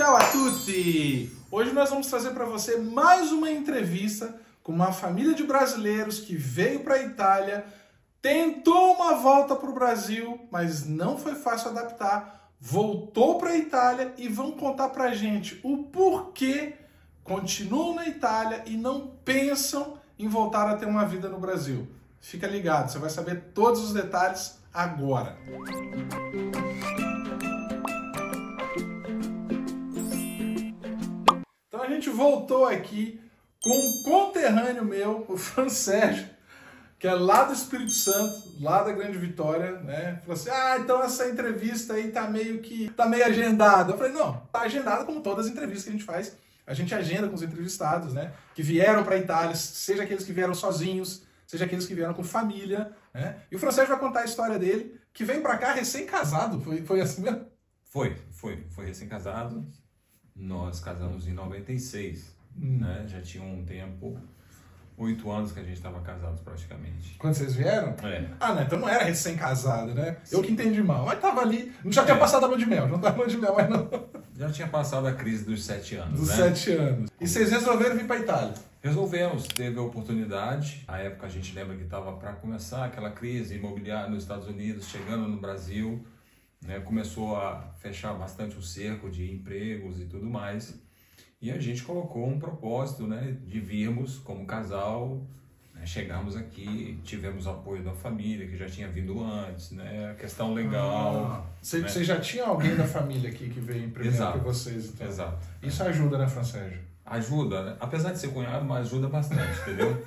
Ciao a tutti! Hoje nós vamos trazer para você mais uma entrevista com uma família de brasileiros que veio para a Itália, tentou uma volta para o Brasil, mas não foi fácil adaptar, voltou para a Itália e vão contar para a gente o porquê continuam na Itália e não pensam em voltar a ter uma vida no Brasil. Fica ligado, você vai saber todos os detalhes agora. Então a gente voltou aqui com um conterrâneo meu, o Francésio, que é lá do Espírito Santo, lá da Grande Vitória, né? Falou assim, então essa entrevista aí tá meio agendada. Eu falei, não, tá agendada como todas as entrevistas que a gente faz. A gente agenda com os entrevistados, né? Que vieram para a Itália, seja aqueles que vieram sozinhos, seja aqueles que vieram com família, né? E o Francésio vai contar a história dele, que veio para cá recém-casado. Foi assim mesmo? Foi recém-casado. Nós casamos em 96, né? Já tinha um tempo, 8 anos que a gente estava casados praticamente. Quando vocês vieram? É. Não, então não era recém-casado, né? Sim. Eu que entendi mal. Mas tava ali, já tinha passado a lua de mel, não tava lua de mel, mas não. Já tinha passado a crise dos 7 anos, Dos né? 7 anos. E vocês resolveram vir para a Itália? Resolvemos, teve a oportunidade. A época a gente lembra que estava para começar aquela crise imobiliária nos Estados Unidos, chegando no Brasil, né? Começou a fechar bastante o cerco de empregos e tudo mais. E a gente colocou um propósito, né, de virmos como casal, né, chegarmos aqui, tivemos apoio da família que já tinha vindo antes, né, a questão legal. Você já tinha alguém da família aqui que veio primeiro que vocês, então? Exato. Isso ajuda, né, Francésio? Ajuda, né? Apesar de ser cunhado, mas ajuda bastante, entendeu?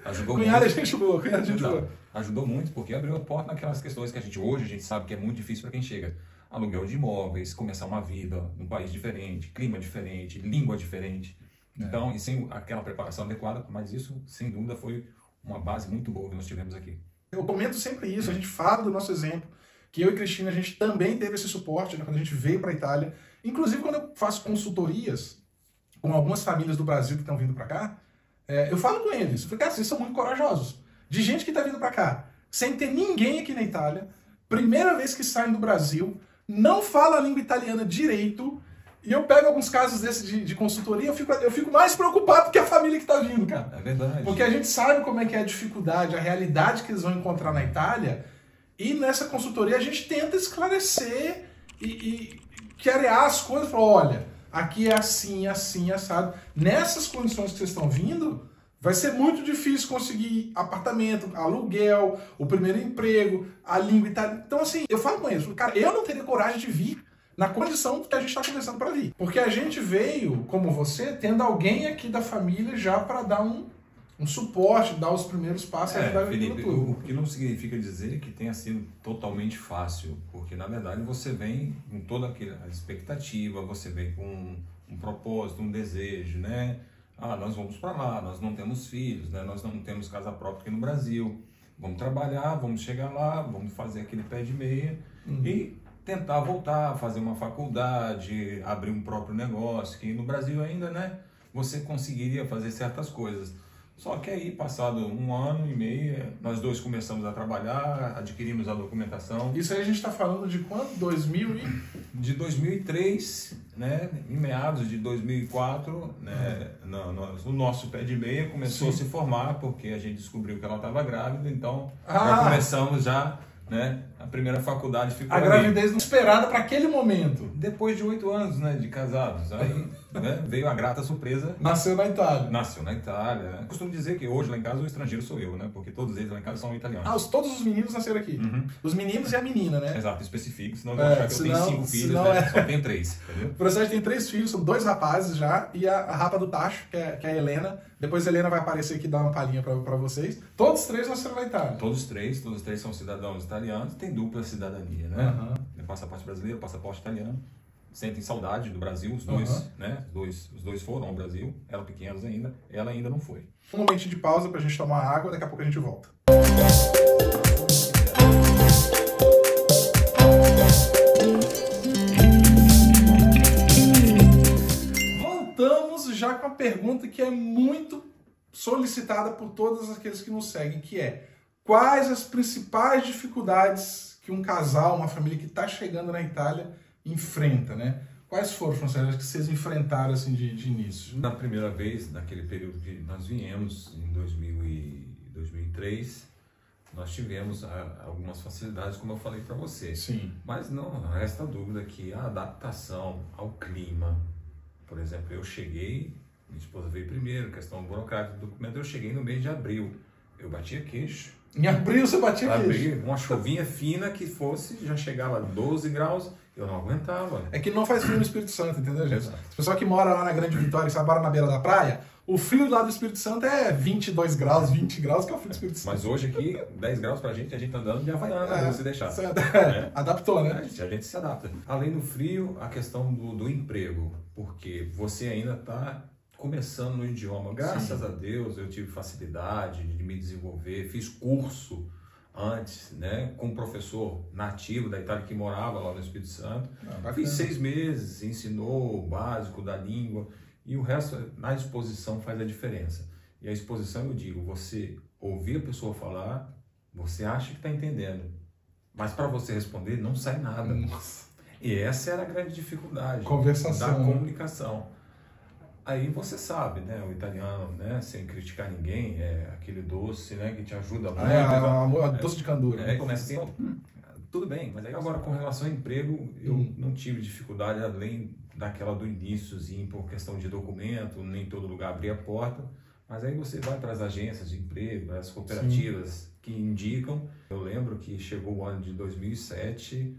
Ajudou cunhado muito. É gente boa, cunhado é gente boa. Ajudou muito porque abriu a porta naquelas questões que hoje a gente sabe que é muito difícil para quem chega. Aluguel de imóveis, começar uma vida num país diferente, clima diferente, língua diferente. Então, e sem aquela preparação adequada, mas isso, sem dúvida, foi uma base muito boa que nós tivemos aqui. Eu comento sempre isso, a gente fala do nosso exemplo, que eu e Cristina, a gente também teve esse suporte, né, quando a gente veio para a Itália. Inclusive, quando eu faço consultorias com algumas famílias do Brasil que estão vindo para cá, eu falo com eles, eu falo, cara, vocês são muito corajosos. De gente que está vindo para cá, sem ter ninguém aqui na Itália, primeira vez que saem do Brasil, não fala a língua italiana direito, e eu pego alguns casos desses de consultoria, eu fico mais preocupado que a família que está vindo, cara. É verdade. Porque a gente sabe como é que é a dificuldade, a realidade que eles vão encontrar na Itália, e nessa consultoria a gente tenta esclarecer e clarear as coisas, falar, olha, aqui é assim, assim, assado. Nessas condições que vocês estão vindo, vai ser muito difícil conseguir apartamento, aluguel, o primeiro emprego, a língua italiana. Então, assim, eu falo com eles, cara, eu não teria coragem de vir na condição que a gente está começando para vir. Porque a gente veio, como você, tendo alguém aqui da família já para dar um suporte, dar os primeiros passos e ajudar Felipe, tudo. o que não significa dizer que tenha sido totalmente fácil, porque na verdade você vem com toda aquela expectativa, você vem com um propósito, um desejo, né? Nós vamos para lá, nós não temos filhos, né? Nós não temos casa própria aqui no Brasil, vamos trabalhar, vamos chegar lá, vamos fazer aquele pé de meia e tentar voltar, fazer uma faculdade, abrir um próprio negócio, que no Brasil ainda, né, você conseguiria fazer certas coisas. Só que aí, passado 1 ano e meio, nós dois começamos a trabalhar, adquirimos a documentação. Isso aí a gente está falando de quando? 2000 e... De 2003, né, em meados de 2004, né, o nosso pé de meia começou a se formar, porque a gente descobriu que ela estava grávida, então já começamos já, né, a primeira faculdade ficou ali. Gravidez não esperada para aquele momento. Depois de 8 anos, né, de casados, aí né, veio a grata surpresa. Nasceu na Itália. Nasceu na Itália. Né? Costumo dizer que hoje lá em casa o estrangeiro sou eu, né, porque todos eles lá em casa são italianos. Todos os meninos nasceram aqui. Os meninos e a menina, né? Exato, especifico, senão vão achar que eu tenho 5 filhos, né? Só tenho 3, entendeu? O Francésio tem 3 filhos, são 2 rapazes já, e a rapa do tacho, que é a Helena. Depois a Helena vai aparecer aqui e dar uma palhinha para vocês. Todos 3 nasceram na Itália. Todos três são cidadãos italianos, tem dupla cidadania, né? Passaporte brasileiro, passaporte italiano. Sentem saudade do Brasil, os dois, né? Os dois foram ao Brasil, eram pequenos ainda, ela ainda não foi. Um momentinho de pausa pra gente tomar água, daqui a pouco a gente volta. Voltamos já com a pergunta que é muito solicitada por todos aqueles que nos seguem, que é: quais as principais dificuldades que um casal, uma família que está chegando na Itália enfrenta, né? Quais foram, Francélio, que vocês enfrentaram assim de início? Na primeira vez, naquele período que nós viemos, em 2003, nós tivemos algumas facilidades, como eu falei para você. Sim. Mas não resta dúvida que a adaptação ao clima, por exemplo, eu cheguei, minha esposa veio primeiro, questão burocrática do documento, eu cheguei no mês de abril, eu batia queixo. Em abril você batia queixo? Abril, uma chuvinha fina que fosse, já chegava a 12 graus, eu não aguentava. É que não faz frio no Espírito Santo, entendeu, gente? Exato. O pessoal que mora lá na Grande Vitória, sabe, mora na beira da praia, o frio lá do Espírito Santo é 22 graus, 20 graus, que é o frio do Espírito Santo. Mas hoje aqui, 10 graus pra gente, a gente tá andando de Havaiana, se deixar. Adaptou, né? A gente se adapta. Além do frio, a questão do emprego, porque você ainda está começando no idioma. Graças a Deus eu tive facilidade de me desenvolver, fiz curso antes, né, com um professor nativo da Itália que morava lá no Espírito Santo. Fiz 6 meses, ensinou o básico da língua e o resto na exposição faz a diferença. E a exposição, eu digo, você ouvir a pessoa falar, você acha que está entendendo, mas para você responder não sai nada. Nossa. E essa era a grande dificuldade Conversação, da comunicação. Aí você sabe, né, o italiano, né, sem criticar ninguém, é aquele doce, né, que te ajuda muito. A doce de candura. Aí começa assim, tudo bem, mas aí agora com relação ao emprego, eu não tive dificuldade além daquela do iniciozinho, por questão de documento, nem todo lugar abria a porta, mas aí você vai para as agências de emprego, para as cooperativas que indicam. Eu lembro que chegou o ano de 2007,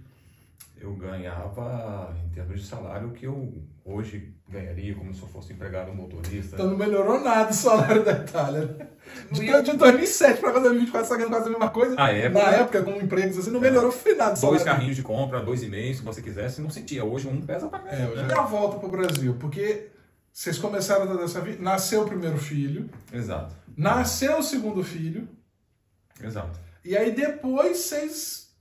eu ganhava, em termos de salário, o que eu hoje ganharia como se eu fosse empregado motorista. Então não melhorou nada o salário da Itália. De 2007 para 2024, você está ganhando quase a mesma coisa. Na época, com empregos assim, não melhorou, foi nada. 2 carrinhos de compra, 2,5, se você quisesse, não sentia. Hoje um pesa pra caramba. Hoje é a volta para o Brasil, porque vocês começaram toda essa vida, nasceu o primeiro filho. Exato. Nasceu o segundo filho. Exato. E aí depois vocês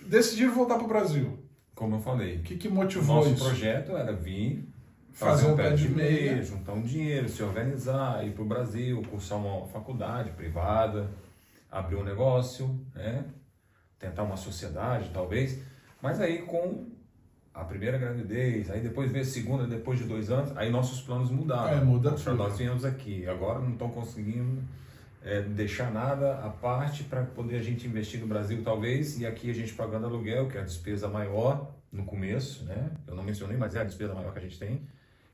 decidiram voltar para o Brasil. Como eu falei. O que motivou isso? Nosso projeto era vir, fazer um pé de meia, juntar um dinheiro, se organizar, ir para o Brasil, cursar uma faculdade privada, abrir um negócio, né? Tentar uma sociedade, talvez. Mas aí com a primeira gravidez, aí depois veio a segunda, depois de 2 anos, aí nossos planos mudaram. Muda tudo. Nós viemos aqui, agora não estão conseguindo deixar nada à parte para poder a gente investir no Brasil, talvez, e aqui a gente pagando aluguel, que é a despesa maior no começo, né? Eu não mencionei, mas é a despesa maior que a gente tem.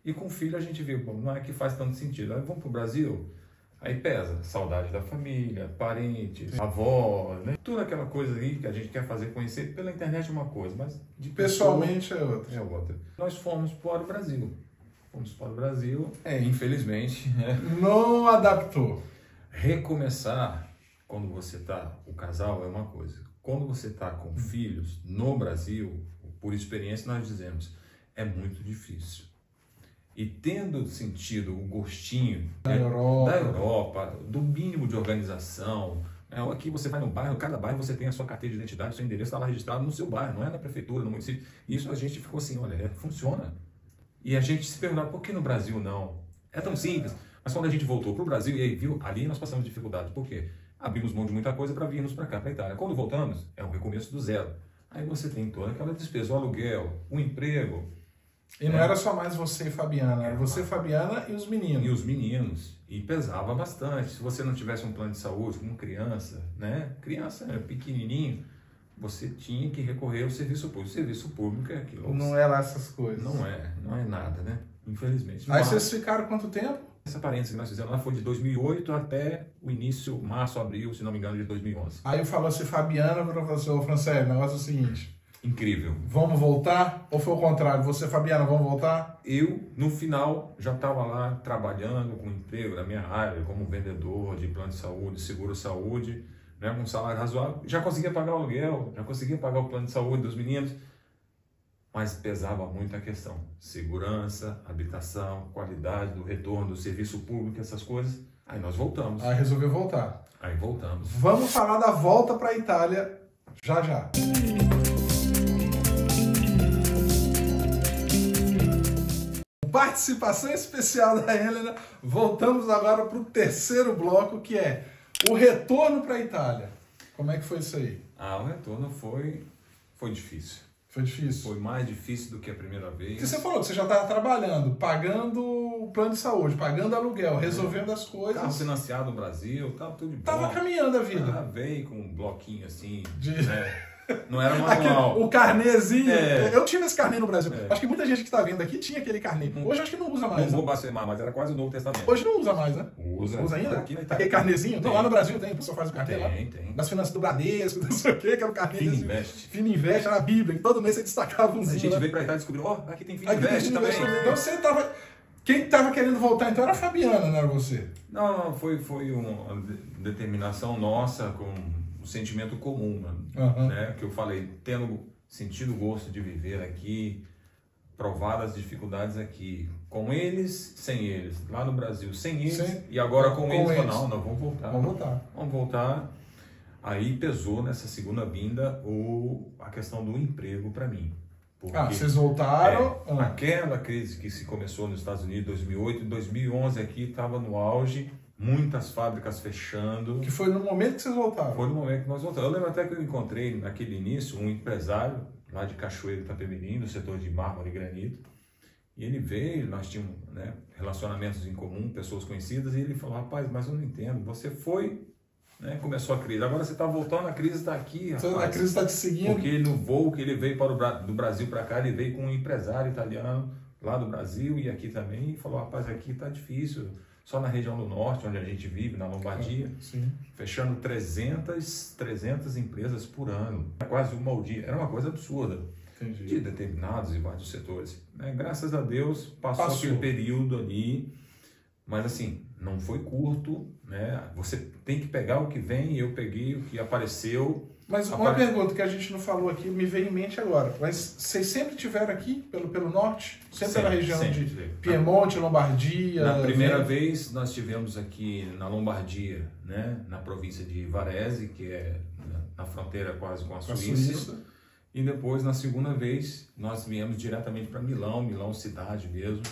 E com filho a gente viu, não é que faz tanto sentido. Aí vamos para o Brasil, aí pesa, saudade da família, parentes, avó, né? Tudo aquela coisa aí que a gente quer fazer conhecer pela internet é uma coisa, mas de pessoalmente é outra. É outra. Nós fomos para o Brasil. Fomos para o Brasil, infelizmente. Não adaptou. Recomeçar, quando você está, o casal é uma coisa. Quando você está com filhos no Brasil, por experiência nós dizemos, é muito difícil. E tendo sentido o gostinho da Europa, do mínimo de organização, aqui você vai no bairro, cada bairro você tem a sua carteira de identidade, seu endereço está lá registrado no seu bairro, não é na prefeitura, no município. Isso a gente ficou assim, olha, funciona. E a gente se perguntava, por que no Brasil não? É tão simples. Mas quando a gente voltou para o Brasil, e aí viu, ali nós passamos dificuldade. Por quê? Abrimos mão de muita coisa para virmos para cá, para a Itália. Quando voltamos, é um recomeço do zero. Aí você tem toda aquela despesa, o aluguel, o emprego. E não era só mais você e Fabiana, era você, Fabiana e os meninos. E os meninos. E pesava bastante. Se você não tivesse um plano de saúde, como criança, né? Criança pequenininho, você tinha que recorrer ao serviço público. O serviço público é aquilo. Não é lá essas coisas. Não é nada, né? Infelizmente. Aí vocês ficaram quanto tempo? Essa parêntese que nós fizemos lá foi de 2008 até o início, março, abril, se não me engano, de 2011. Aí eu falo assim, Fabiana, para o professor Francélio, o negócio é o seguinte. Incrível. Vamos voltar? Ou foi o contrário? Você, Fabiana, vamos voltar? Eu, no final, já estava lá trabalhando com emprego na minha área, como vendedor de plano de saúde, seguro-saúde, né, com um salário razoável. Já conseguia pagar o aluguel, já conseguia pagar o plano de saúde dos meninos. Mas pesava muito a questão. Segurança, habitação, qualidade do retorno do serviço público, essas coisas. Aí nós voltamos. Aí resolveu voltar. Aí voltamos. Vamos falar da volta para a Itália já já. Participação especial da Helena. Voltamos agora para o terceiro bloco, que é o retorno para a Itália. Como é que foi isso aí? O retorno foi difícil. Foi difícil? Foi mais difícil do que a primeira vez. Porque você falou que você já estava trabalhando, pagando o plano de saúde, pagando aluguel, resolvendo as coisas. Carro financiado no Brasil, tava tudo de bom. Tava caminhando a vida. Veio com um bloquinho assim, De... Não era manual. O carnezinho. Eu tinha esse carnê no Brasil. Acho que muita gente que está vendo aqui tinha aquele carnê. Hoje acho que não usa mais. Não vou blasfemar, mas era quase o Novo Testamento. Hoje não usa mais, né? Usa ainda? Aqui, aquele carnezinho? Não, lá no Brasil tem, a pessoa faz o carnê lá. Tem. Das finanças do Bradesco, não sei o quê, que era o carnê. Fininvest, era a Bíblia. Todo mês você destacava umzinho. A gente veio pra Itália e descobriu, aqui tem Fininvest também. Então você tava... Quem estava querendo voltar então era a Fabiana, não era você? Não, foi uma determinação nossa com um sentimento comum, né? Que eu falei, tendo sentido o gosto de viver aqui, provar as dificuldades aqui, com eles, sem eles, lá no Brasil, sem eles, e agora com eles. Não, vamos voltar. Vamos voltar. Aí pesou nessa segunda vinda a questão do emprego para mim. Porque, vocês voltaram? Aquela crise que se começou nos Estados Unidos em 2008, em 2011 aqui estava no auge, muitas fábricas fechando. Que foi no momento que vocês voltaram? Foi no momento que nós voltamos. Eu lembro até que eu encontrei naquele início um empresário lá de Cachoeiro do Itapemirim, no setor de mármore e granito. E ele veio, nós tínhamos relacionamentos em comum, pessoas conhecidas, e ele falou, rapaz, mas eu não entendo, você foi, começou a crise, agora você está voltando, a crise está aqui, rapaz. A crise está te seguindo. Porque no voo que ele veio do Brasil para cá, ele veio com um empresário italiano lá do Brasil e aqui também, e falou, rapaz, aqui está difícil, só na região do norte, onde a gente vive, na Lombardia, fechando 300 empresas por ano, quase uma ao dia, era uma coisa absurda. Entendi. De determinados e vários setores. Graças a Deus, passou aquele período ali, mas assim, não foi curto, Você tem que pegar o que vem, eu peguei o que apareceu. Mas uma pergunta que a gente não falou aqui, me veio em mente agora, mas vocês sempre estiveram aqui, pelo norte? Sempre na região de Piemonte, Lombardia? Na primeira vez, nós estivemos aqui na Lombardia, na província de Varese, que é na fronteira quase com a Suíça. E depois, na segunda vez, nós viemos diretamente para Milão cidade mesmo.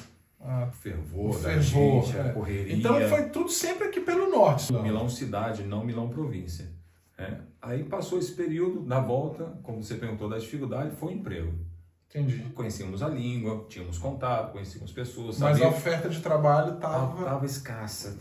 Fervor da gente, a correria. Então foi tudo sempre aqui pelo norte. Milão cidade, não Milão província. Aí passou esse período, na volta, como você perguntou da dificuldade, foi o emprego. Entendi. Conhecíamos a língua, tínhamos contato, conhecíamos pessoas. Mas a oferta de trabalho estava escassa.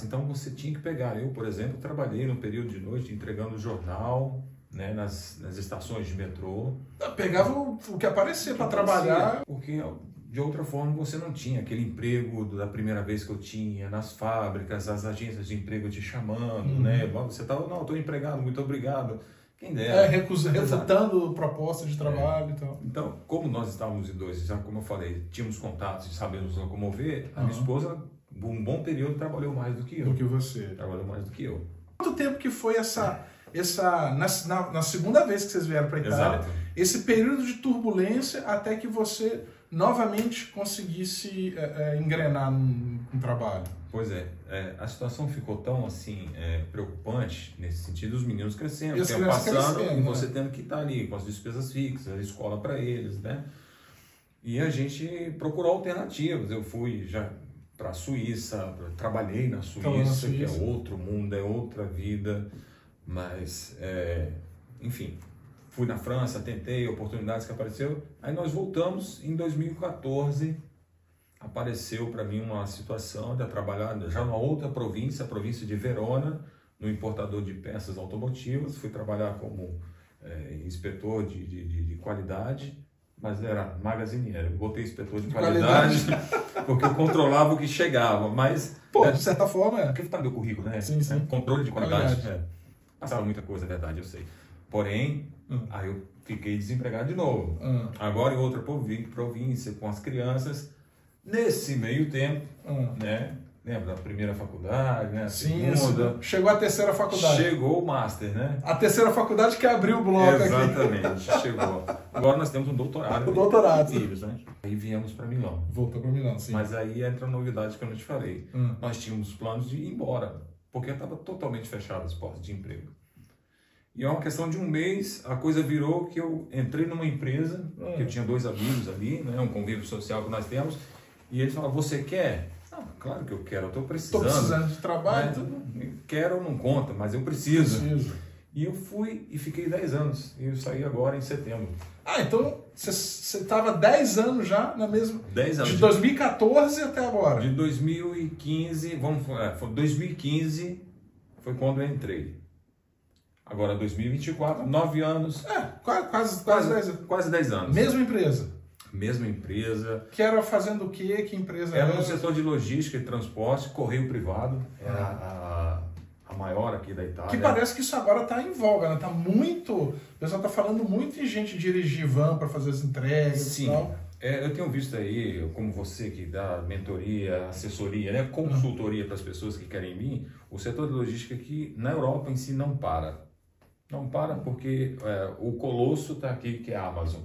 Então você tinha que pegar. Eu, por exemplo, trabalhei no período de noite entregando jornal, nas estações de metrô. Pegava o que aparecia para trabalhar. Porque de outra forma você não tinha aquele emprego da primeira vez que eu tinha, nas fábricas, as agências de emprego te chamando, Você estava, não, estou empregado, muito obrigado. Quem dera. Refutando proposta de trabalho e tal. Então, como nós estávamos em dois, já como eu falei, tínhamos contatos e sabemos locomover, a minha esposa, por um bom período, trabalhou mais do que eu. Do que você. Trabalhou mais do que eu. Quanto tempo que foi na segunda vez que vocês vieram para a Itália, esse período de turbulência até que você novamente conseguisse engrenar no trabalho? Pois a situação ficou tão assim preocupante nesse sentido, os meninos crescendo, o tempo passando, e você tendo que estar ali com as despesas fixas, a escola para eles, E a gente procurou alternativas. Eu fui já para a Suíça, trabalhei na Suíça, que é outro mundo, é outra vida, mas enfim, fui na França, tentei oportunidades que apareceu. Aí nós voltamos em 2014. Apareceu para mim uma situação de trabalhar já numa outra província, a província de Verona, no importador de peças automotivas. Fui trabalhar como inspetor de qualidade, mas era magazineiro. Eu botei inspetor de qualidade porque eu controlava o que chegava, mas... de certa forma Porque está no meu currículo, Sim. Controle de qualidade. Passava muita coisa, é verdade, eu sei. Porém, aí eu fiquei desempregado de novo. Agora em outra província, com as crianças. Nesse meio tempo, lembra da primeira faculdade, a segunda. Chegou a terceira faculdade. Chegou o master, A terceira faculdade que abriu o bloco. Exatamente, chegou. Agora nós temos um doutorado. O doutorado. Filhos, Aí viemos para Milão. Voltou para Milão, sim. Mas aí entra a novidade que eu não te falei. Nós tínhamos planos de ir embora, porque estava totalmente fechado as portas de emprego. E é uma questão de um mês, a coisa virou que eu entrei numa empresa, que eu tinha 2 amigos ali, um convívio social que nós temos, e eles falaram, você quer? Não, claro que eu quero, eu estou precisando. Estou precisando de trabalho. Quero ou não conta, mas eu preciso. E eu fui e fiquei 10 anos. E eu saí agora em setembro. Ah, então você estava 10 anos já na mesma... 10 anos. De 2014 até agora. De 2015, foi 2015 foi quando eu entrei. Agora 2024, 9 anos. Quase 10 anos. Quase 10 anos. Mesma empresa. Mesma empresa. Que era fazendo o quê? Que empresa era? Era no setor de logística e transporte, correio privado. Era a maior aqui da Itália. Que parece que isso agora está em voga, né? Tá muito... O pessoal está falando muito em gente dirigir van para fazer as entregas. Sim. E tal. Eu tenho visto aí, como você que dá mentoria, assessoria, né, consultoria para as pessoas que querem vir, o setor de logística aqui na Europa em si não para. Não para porque o colosso está aqui, que é a Amazon.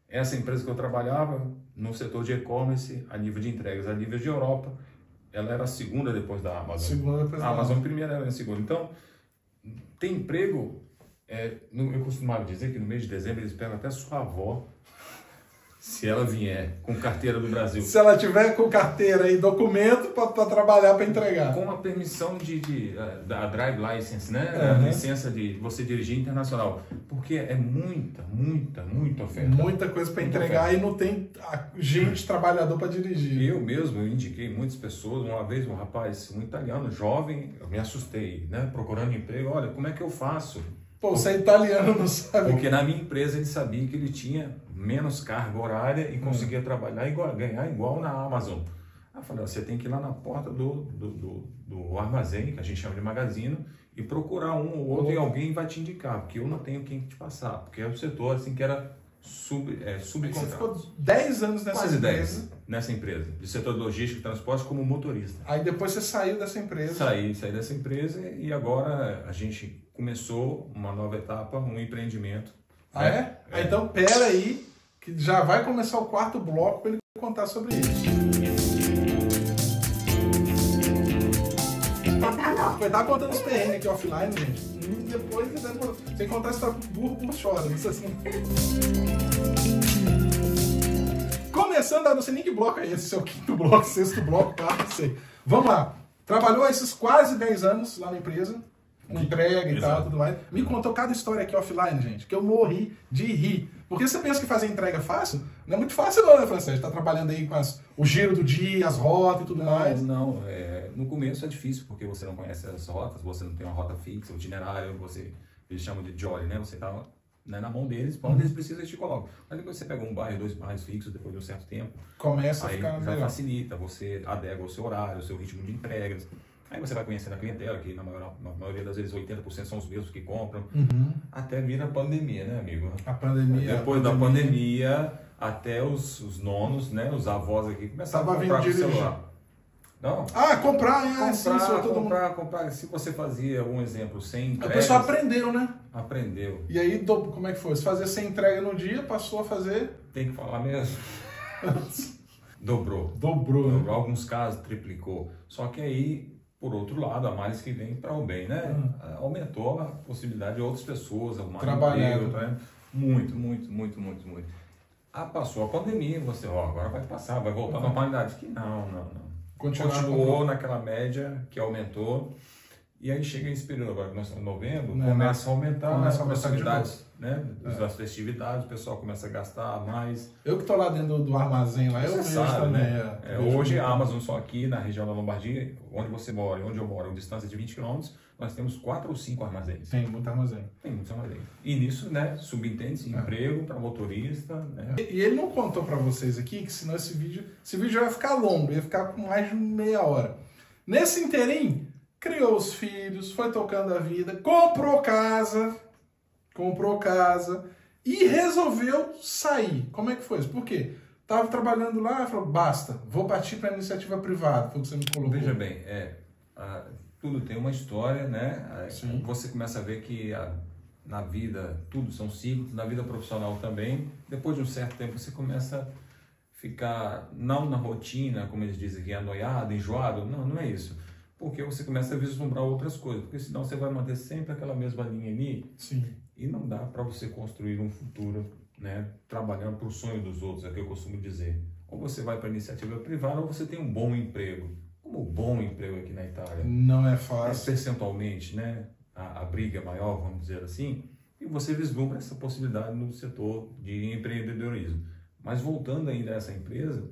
Essa empresa que eu trabalhava no setor de e-commerce, a nível de entregas, a nível de Europa, ela era a segunda depois da Amazon. Segunda depois da A Amazon primeira, era a segunda. Então, tem emprego, eu costumava dizer que no mês de dezembro eles pegam até sua avó, se ela vier com carteira do Brasil. Se ela tiver com carteira e documento para trabalhar, para entregar. Com a permissão da Drive License, né? A licença de você dirigir internacional. Porque é muita oferta. Muita coisa para entregar e não tem gente, trabalhador para dirigir. Eu mesmo indiquei muitas pessoas. Uma vez um rapaz, um italiano jovem, eu me assustei, né? Procurando emprego. Olha, como é que eu faço? Pô, você é italiano, não sabe? Porque na minha empresa ele sabia que ele tinha menos carga horária e conseguia trabalhar ganhar igual na Amazon. Aí eu falei, você tem que ir lá na porta do armazém, que a gente chama de magazine, e procurar um ou outro e alguém vai te indicar, porque eu não tenho quem te passar, porque é um setor assim que era subcontratado. Você ficou 10 anos nessa Quase empresa. 10 nessa empresa, de setor de logística e transporte como motorista. Aí depois você saiu dessa empresa. Saí dessa empresa e agora a gente começou uma nova etapa, um empreendimento. Ah, é? Então, pera aí, que já vai começar o quarto bloco para ele contar sobre isso. Vai estar contando os perrengues aqui offline, gente. E depois, sem contar essa burro chora. Não sei assim. Começando, não sei nem que bloco é esse, se é o quinto bloco, sexto bloco, quarto, não sei. Vamos lá. Trabalhou esses quase 10 anos lá na empresa. Entrega e tal, tudo mais. Me contou cada história aqui offline, gente, que eu morri de rir. Porque você pensa que fazer entrega é fácil? Não é muito fácil não, né, Francês? Está trabalhando aí com o giro do dia, as rotas e tudo mais. Não. No começo é difícil, porque você não conhece as rotas, você não tem uma rota fixa, o itinerário, eles chamam de jolly, né? Você está na mão deles, quando eles precisam, eles te colocam. Mas depois você pega um bairro, 2 bairros fixos, depois de um certo tempo, começa aí a ficar já melhor. facilita, você adequa o seu horário, o seu ritmo de entregas. Aí você vai conhecendo a clientela, que na maioria das vezes 80% são os mesmos que compram, até vir a pandemia, né, amigo? A pandemia. Depois da pandemia, até os nonos, né, os avós aqui começaram a comprar com o celular. Não? Comprar. Se você fazia, um exemplo, 100 entregas... A pessoa aprendeu, né? Aprendeu. E aí, como é que foi? Você fazia 100 entregas no dia, passou a fazer... Tem que falar mesmo. Dobrou. Dobrou. Alguns casos triplicou. Só que aí... Por outro lado, a mais que vem para o bem, né? Aumentou a possibilidade de outras pessoas arrumarem emprego, né? Muito. Passou a pandemia, você, agora vai passar, vai voltar à normalidade. Que não. Continuou naquela média que aumentou. E aí chega esse período agora que nós estamos em novembro, começa a aumentar as possibilidades, né? Das festividades, o pessoal começa a gastar mais. Eu que estou lá dentro do armazém lá, eu vejo também. Né? Hoje a Amazon só aqui na região da Lombardia, onde você mora, onde eu moro, a distância de 20 km, nós temos 4 ou 5 armazéns. Tem muito armazém. E nisso, né, subentende-se emprego para motorista. Né? E ele não contou para vocês aqui, que senão esse vídeo vai ficar longo, ia ficar com mais de meia hora. Nesse inteirinho, criou os filhos, foi tocando a vida, comprou casa e resolveu sair. Como é que foi isso? Por quê? Estava trabalhando lá e falou, basta, vou partir para a iniciativa privada, foi o que você me colocou. Veja bem, tudo tem uma história, né? Sim. Você começa a ver que na vida tudo são ciclos, na vida profissional também. Depois de um certo tempo você começa a ficar, não na rotina, como eles dizem aqui, anoiado, enjoado, não é isso. Porque você começa a vislumbrar outras coisas, porque senão você vai manter sempre aquela mesma linha ali. Sim. E não dá para você construir um futuro, né, trabalhando para o sonho dos outros, é o que eu costumo dizer. Ou você vai para a iniciativa privada ou você tem um bom emprego. Como bom emprego aqui na Itália. Não é fácil. Percentualmente, né, a briga é maior, vamos dizer assim, e você vislumbra essa possibilidade no setor de empreendedorismo. Mas voltando ainda a essa empresa,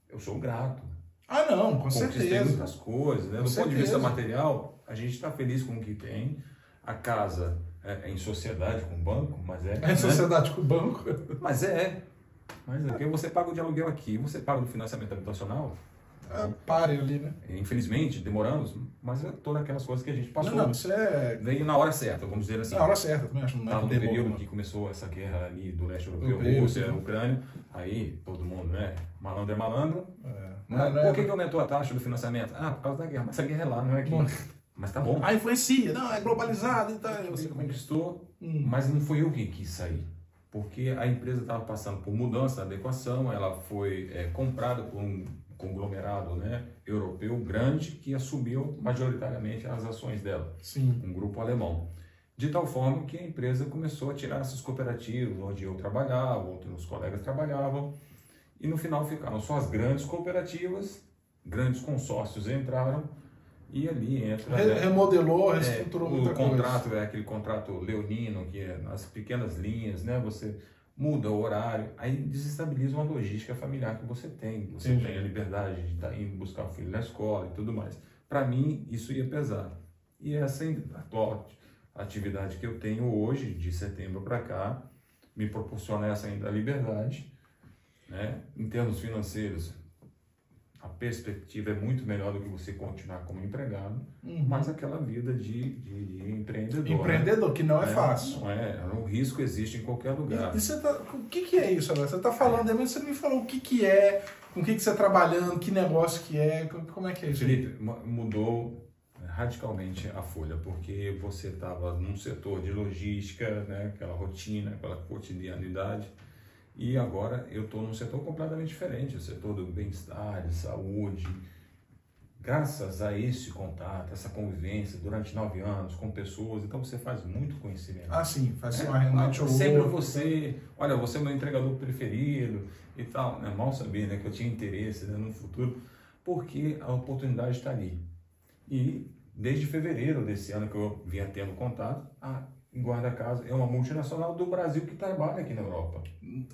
eu sou grato. Ah, não, com Conquistei certeza. muitas coisas, né? Do ponto de vista material, a gente está feliz com o que tem. A casa é em sociedade com o banco, mas é... É em sociedade com o banco. Mas porque você paga o de aluguel aqui, você paga o financiamento habitacional. Pare ali, né? Infelizmente, demoramos, mas é todas aquelas coisas que a gente passou. Não, isso é... Veio na hora certa, vamos dizer assim. Na hora certa, também acho. Estava no período que começou essa guerra ali do leste europeu, Rússia, Ucrânia, aí todo mundo, né? Malandro é malandro. Por que aumentou a taxa do financiamento? Ah, por causa da guerra. Mas essa guerra é lá, não é aqui. Mas tá bom. Ah, influencia. Não, é globalizado e tal. Você conquistou, mas não foi eu que quis sair. Porque a empresa estava passando por mudança, adequação, ela foi comprada por um conglomerado, né, europeu grande que assumiu majoritariamente as ações dela. Sim. Um grupo alemão. De tal forma que a empresa começou a tirar essas cooperativas, onde eu trabalhava, outros colegas trabalhavam, e no final ficaram só as grandes cooperativas, grandes consórcios entraram, e ali entra... Remodelou, reestruturou muita coisa. O contrato é aquele contrato leonino, que é nas pequenas linhas, né? Você muda o horário, aí desestabiliza uma logística familiar que você tem. Você tem a liberdade de estar indo buscar o filho na escola e tudo mais. Para mim, isso ia pesar. E essa atual atividade que eu tenho hoje, de setembro para cá, me proporciona essa ainda liberdade, né? Em termos financeiros, a perspectiva é muito melhor do que você continuar como empregado, mas aquela vida de empreendedor. Empreendedor, né? Que não é fácil. Não é, o risco existe em qualquer lugar. E você o que é isso, André? Você está falando, mas você não me falou o que é, com o que você está trabalhando, que negócio que é, como é que é isso? Felipe, mudou radicalmente a folha, porque você estava num setor de logística, né, aquela rotina, aquela cotidianidade, e agora eu estou num setor completamente diferente, o setor do bem-estar, de saúde. Graças a esse contato, essa convivência durante 9 anos com pessoas, então você faz muito conhecimento. Ah, sim, faz uma reunião. Sempre você, olha, você é meu entregador preferido e tal, né? Mal sabia, né, que eu tinha interesse, né, no futuro, porque a oportunidade está ali. E desde fevereiro desse ano que eu vinha tendo contato, em Guarda-Casa é uma multinacional do Brasil que trabalha aqui na Europa.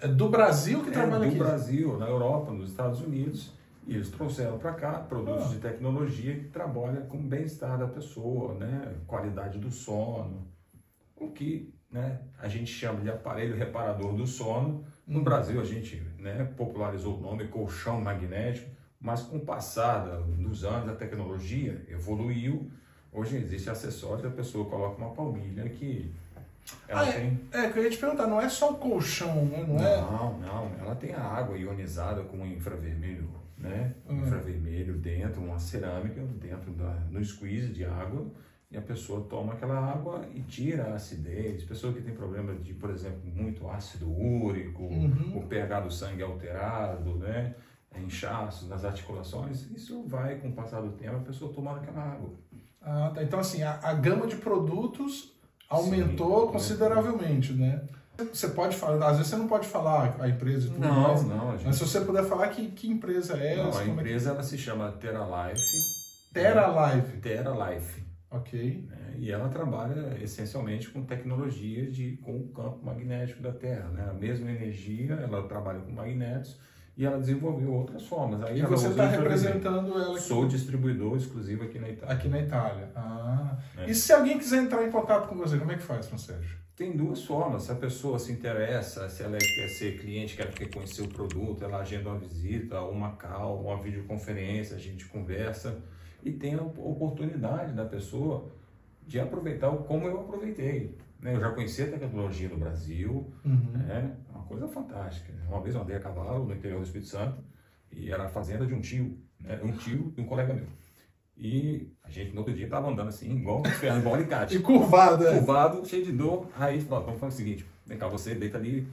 É do Brasil que trabalha aqui? Do Brasil, na Europa, nos Estados Unidos. E eles trouxeram para cá produtos de tecnologia que trabalham com o bem-estar da pessoa, né? Qualidade do sono, o que, né, a gente chama de aparelho reparador do sono. No Brasil a gente, né, popularizou o nome colchão magnético, mas com o passar dos anos a tecnologia evoluiu. Hoje existe acessório, a pessoa coloca uma palmilha que ela tem... que eu ia te perguntar, não é só o colchão, né? Não, ela tem a água ionizada com infravermelho, né? Infravermelho dentro, uma cerâmica dentro no squeeze de água, e a pessoa toma aquela água e tira a acidez. Pessoa que tem problema de, por exemplo, muito ácido úrico, o pH do sangue alterado, né? Inchaços nas articulações, isso vai, com o passar do tempo, a pessoa tomando aquela água. Ah, tá. Então, assim, a gama de produtos aumentou consideravelmente, né? Você pode falar, às vezes você não pode falar a empresa e tudo mais. Não. Mas se você puder falar que empresa é essa? A empresa ela se chama TerraLife. TerraLife. Ok. E ela trabalha essencialmente com tecnologia com o campo magnético da Terra, né? A mesma energia, ela trabalha com magnetos. E ela desenvolveu outras formas. Aí e você está representando ela aqui? Sou distribuidor exclusivo aqui na Itália. Aqui na Itália. E se alguém quiser entrar em contato com você, como é que faz, Sérgio? Tem duas formas. Se a pessoa se interessa, se ela quer ser cliente, quer conhecer o produto, ela agenda uma visita, uma call, uma videoconferência, a gente conversa. E tem a oportunidade da pessoa de aproveitar como eu aproveitei. Eu já conhecia a tecnologia do Brasil, né? Uma coisa fantástica. Uma vez eu andei a cavalo no interior do Espírito Santo e era a fazenda de um tio, né? Um tio de um colega meu. E a gente no outro dia estava andando assim, igual alicate. E curvado, Curvado, cheio de dor. Aí falou, vamos fazer o seguinte, vem cá, você deita ali,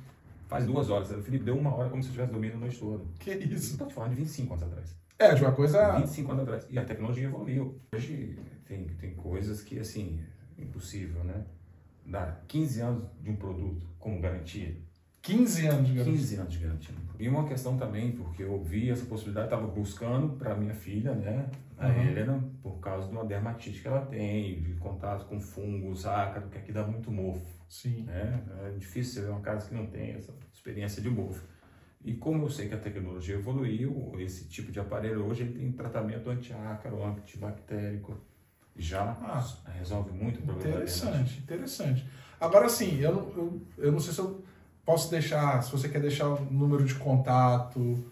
faz 2 horas. O Felipe deu 1 hora como se eu estivesse dormindo a noite toda. Que isso? Estou te falando de 25 anos atrás. De uma coisa... 25 anos atrás. E a tecnologia evoluiu. Hoje tem coisas que, assim, impossível, né? Dar 15 anos de um produto como garantia. 15 anos de garantia. 15 anos de garantia. E uma questão também, porque eu vi essa possibilidade, estava buscando para minha filha, né, a Helena, por causa de uma dermatite que ela tem, de contato com fungos, ácaro, que aqui dá muito mofo. Sim. Né? É difícil você ver uma casa que não tem essa experiência de mofo. E como eu sei que a tecnologia evoluiu, esse tipo de aparelho hoje ele tem tratamento anti-ácaro, antibactérico, já resolve muito o problema. Interessante. Agora sim, eu não sei se eu posso deixar, se você quer deixar um número de contato,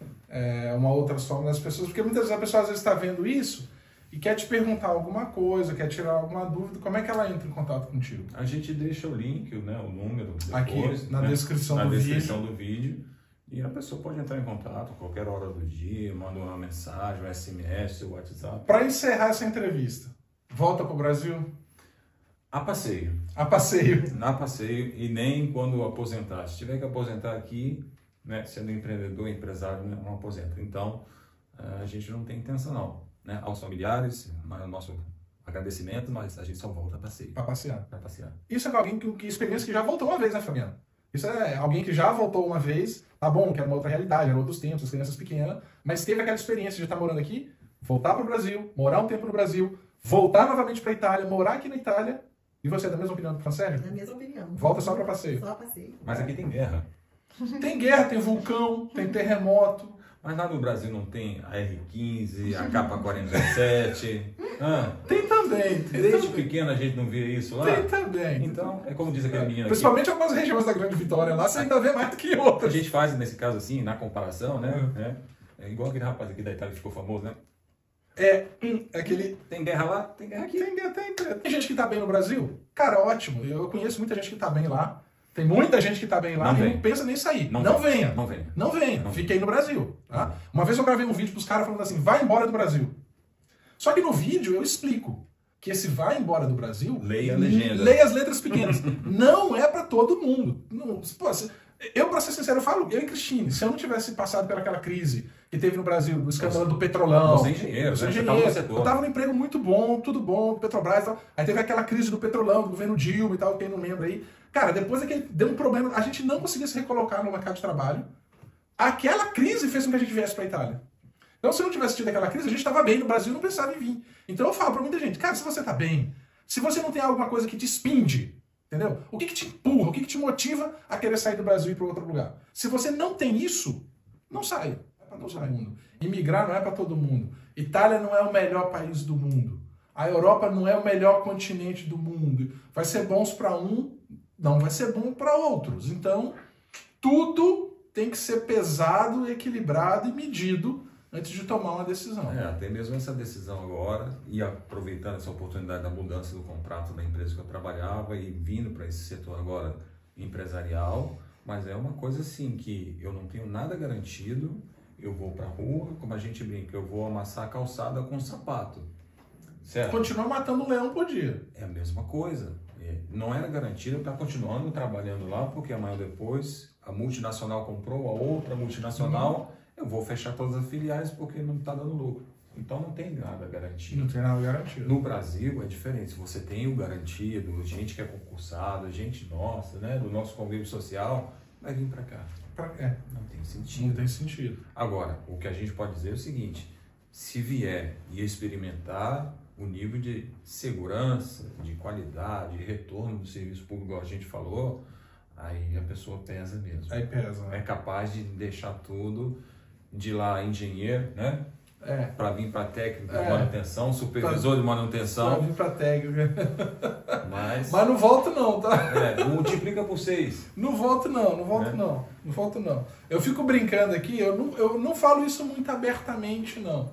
uma outra forma das pessoas, porque muitas vezes a pessoa às vezes está vendo isso e quer te perguntar alguma coisa, quer tirar alguma dúvida, como é que ela entra em contato contigo? A gente deixa o link, né, o número depois, aqui na descrição do vídeo. E a pessoa pode entrar em contato qualquer hora do dia, manda uma mensagem, um SMS, o WhatsApp. Para encerrar essa entrevista, volta para o Brasil? A passeio. A passeio. A passeio e nem quando aposentar. Se tiver que aposentar aqui, né, sendo empreendedor, empresário, não aposenta. Então, a gente não tem intenção não. Né? Aos familiares, o nosso agradecimento, mas a gente só volta a passeio. Para passear. Para passear. Isso é alguém que experiência que já voltou uma vez, né, Fabiano? Isso é alguém que já voltou uma vez, tá bom, que era uma outra realidade, eram outros tempos, as crianças pequenas, mas teve aquela experiência de estar morando aqui, voltar para o Brasil, morar um tempo no Brasil, voltar novamente para a Itália, morar aqui na Itália. E você é da mesma opinião do Francélio? Na mesma opinião. Volta só para passeio. Só passeio. Mas aqui tem guerra. Tem guerra, tem vulcão, tem terremoto. Mas lá no Brasil não tem a R15, a K-47. Tem também. Desde pequeno a gente não via isso lá? Tem também. Então, é como diz aquele menino principalmente algumas regiões da Grande Vitória lá, você ainda vê mais do que outras. A gente faz, nesse caso assim, na comparação, né? É igual aquele rapaz aqui da Itália que ficou famoso, né? Aquele... Tem guerra lá, tem guerra aqui. Tem gente que tá bem no Brasil? Cara, ótimo. Eu conheço muita gente que tá bem lá. Tem muita gente que tá bem lá e não pensa nem sair. Não venha. Fiquei no Brasil. Tá? Uma vez eu gravei um vídeo pros caras falando assim, vai embora do Brasil. Só que no vídeo eu explico que esse vai embora do Brasil... Leia a legenda. Leia as letras pequenas. Não é pra todo mundo. Não, eu, pra ser sincero, eu falo, eu e Cristine, se eu não tivesse passado pelaquela crise que teve no Brasil, do escândalo do Petrolão... Você é engenheiro, eu tava num emprego muito bom, tudo bom, Petrobras e tal. Aí teve aquela crise do Petrolão, do governo Dilma e tal, quem não lembra aí. Cara, depois é que deu um problema, a gente não conseguia se recolocar no mercado de trabalho. Aquela crise fez com que a gente viesse pra Itália. Então, se não tivesse tido aquela crise, a gente estava bem no Brasil e não pensava em vir. Então, eu falo pra muita gente, cara, se você tá bem, se você não tem alguma coisa que te expinde, entendeu? O que te empurra, o que te motiva a querer sair do Brasil e ir para outro lugar? Se você não tem isso, não sai. É para todo mundo. Imigrar não é para todo mundo. Itália não é o melhor país do mundo. A Europa não é o melhor continente do mundo. Vai ser bons para um, não vai ser bom para outros. Então, tudo tem que ser pesado, equilibrado e medido antes de tomar uma decisão. Até mesmo essa decisão agora, e aproveitando essa oportunidade da mudança do contrato da empresa que eu trabalhava e vindo para esse setor agora empresarial, mas é uma coisa assim que eu não tenho nada garantido, eu vou para a rua, como a gente brinca, eu vou amassar a calçada com sapato. Certo? Continua matando um leão por dia. É a mesma coisa. Não era garantido, está continuando trabalhando lá, porque amanhã depois a multinacional comprou a outra multinacional, eu vou fechar todas as filiais porque não está dando lucro. Então não tem nada garantido. Não tem nada garantido. No Brasil é diferente. Se você tem o garantido, gente que é concursado, gente nossa, né, do nosso convívio social, vai vir para cá. Não tem sentido. Não tem sentido. Agora, o que a gente pode dizer é o seguinte, se vier e experimentar o nível de segurança, de qualidade, de retorno do serviço público, igual a gente falou, aí a pessoa pesa mesmo. Aí pesa, né? É capaz de deixar tudo de lá engenheiro, né? Para vir para técnico de manutenção, supervisor de manutenção. Para vir para técnico. Mas não volto não, tá? Multiplica por 6. Não volto não. Não volto não. Eu fico brincando aqui, eu não falo isso muito abertamente não.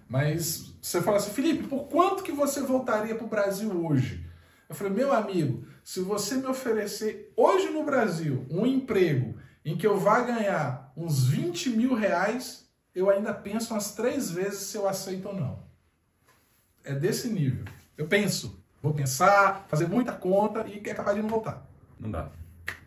Mas você fala assim, Felipe, por quanto que você voltaria para o Brasil hoje? Eu falei, meu amigo, se você me oferecer hoje no Brasil um emprego em que eu vá ganhar uns 20 mil reais, eu ainda penso umas 3 vezes se eu aceito ou não. É desse nível. Eu penso, vou pensar, fazer muita conta e é capaz de não voltar. Não dá.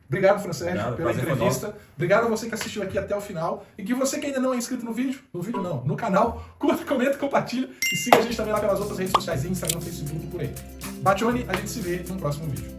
Obrigado, Francélio, pela entrevista. Obrigado a você que assistiu aqui até o final. E que você que ainda não é inscrito no canal, curta, comenta, compartilha e siga a gente também lá pelas outras redes sociais, Instagram, Facebook e por aí. Batione, a gente se vê no próximo vídeo.